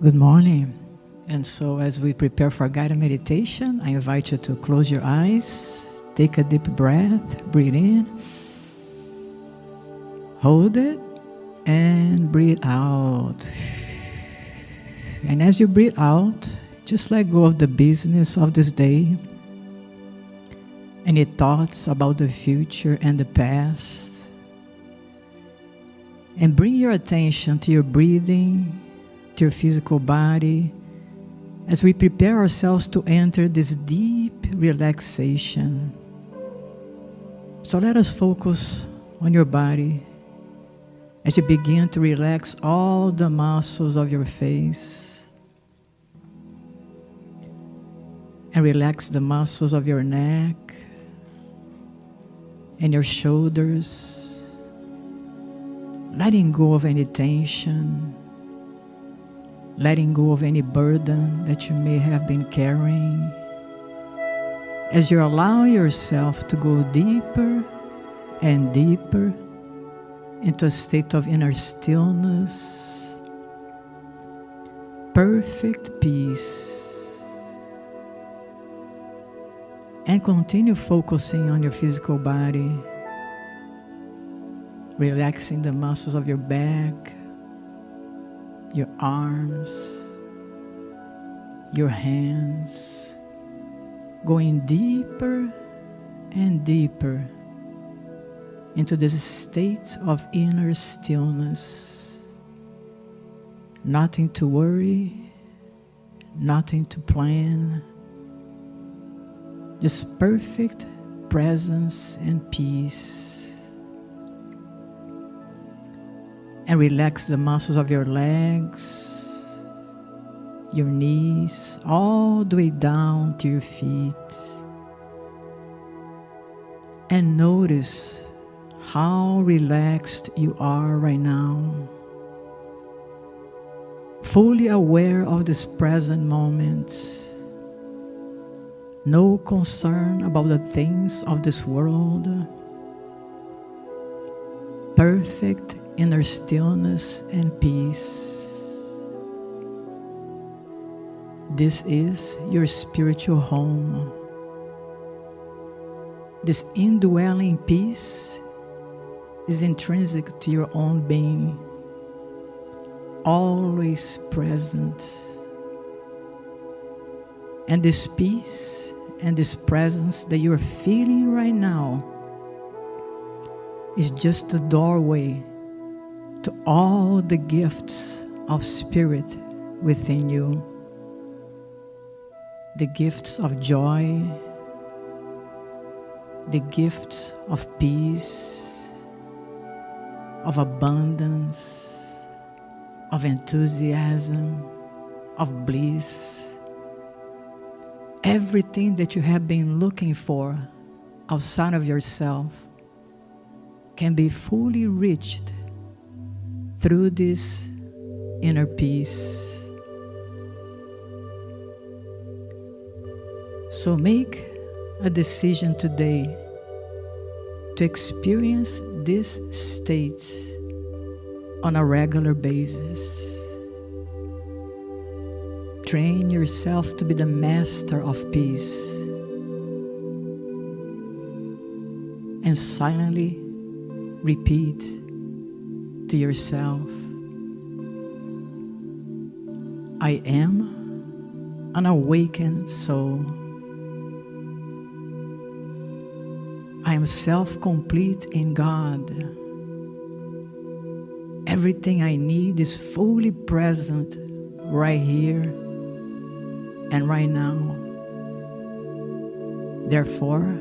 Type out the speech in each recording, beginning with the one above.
Good morning. And so as we prepare for guided meditation, I invite you to close your eyes, take a deep breath, breathe in, hold it, and breathe out. And as you breathe out, just let go of the business of this day, any thoughts about the future and the past, and bring your attention to your breathing, to your physical body, as we prepare ourselves to enter this deep relaxation. So let us focus on your body as you begin to relax all the muscles of your face, and relax the muscles of your neck and your shoulders, letting go of any tension, letting go of any burden that you may have been carrying, as you allow yourself to go deeper and deeper into a state of inner stillness, perfect peace, and continue focusing on your physical body, relaxing the muscles of your back, your arms, your hands, going deeper and deeper into this state of inner stillness. Nothing to worry, nothing to plan, just perfect presence and peace. And relax the muscles of your legs, your knees, all the way down to your feet. And notice how relaxed you are right now, fully aware of this present moment. No concern about the things of this world. Perfect inner stillness and peace. This is your spiritual home. This indwelling peace is intrinsic to your own being, always present. And this peace and this presence that you are feeling right now is just the doorway to all the gifts of spirit within you. The gifts of joy, the gifts of peace, of abundance, of enthusiasm, of bliss. Everything that you have been looking for outside of yourself can be fully reached through this inner peace. So make a decision today to experience this state on a regular basis. Train yourself to be the master of peace, and silently repeat to yourself, I am an awakened soul. I am self-complete in God. Everything I need is fully present right here and right now. Therefore,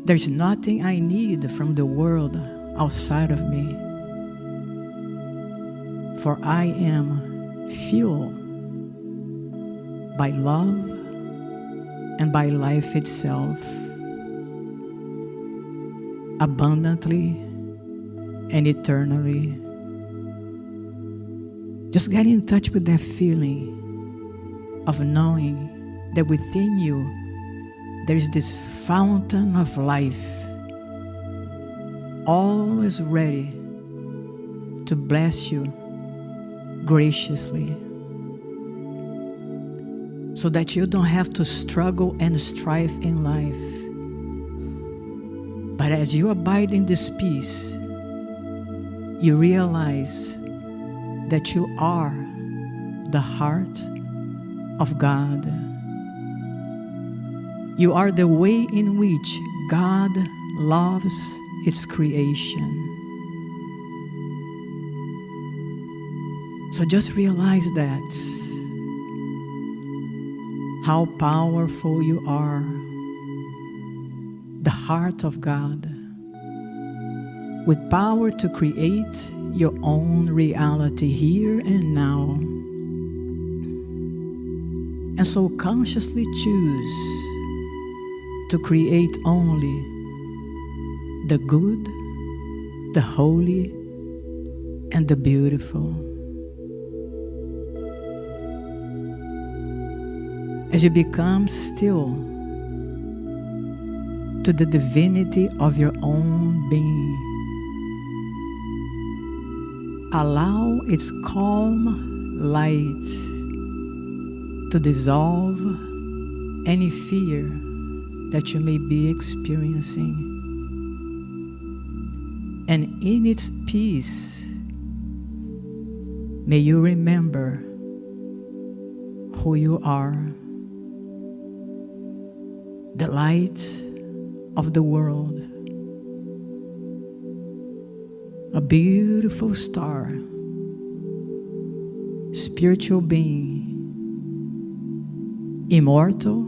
there's nothing I need from the world outside of me, for I am fueled by love and by life itself, abundantly and eternally. Just get in touch with that feeling of knowing that within you there is this fountain of life, always ready to bless you graciously so that you don't have to struggle and strive in life. But as you abide in this peace, you realize that you are the heart of God. You are the way in which God loves its creation. So just realize that, how powerful you are, the heart of God, with power to create your own reality here and now. And so consciously choose to create only the good, the holy, and the beautiful. As you become still to the divinity of your own being, allow its calm light to dissolve any fear that you may be experiencing. And in its peace, may you remember who you are, the light of the world, a beautiful star, spiritual being, immortal,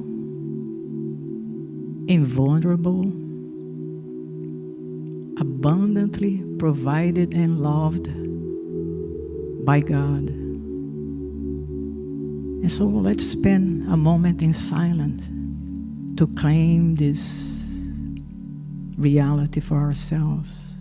invulnerable, abundantly provided and loved by God. And so let's spend a moment in silence to claim this reality for ourselves.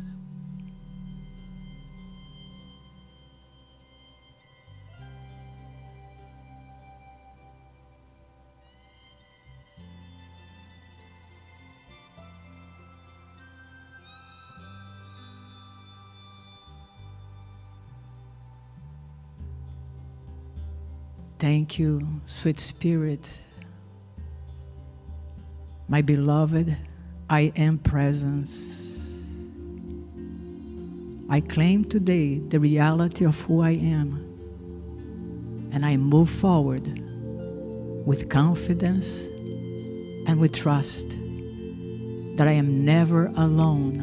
Thank you, sweet Spirit, my beloved, I am presence. I claim today the reality of who I am, and I move forward with confidence and with trust that I am never alone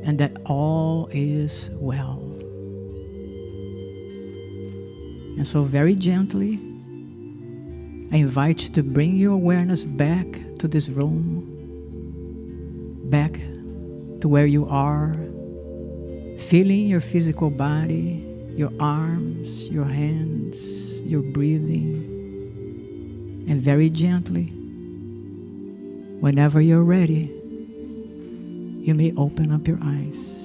and that all is well. And so very gently, I invite you to bring your awareness back to this room, back to where you are, feeling your physical body, your arms, your hands, your breathing. And very gently, whenever you're ready, you may open up your eyes.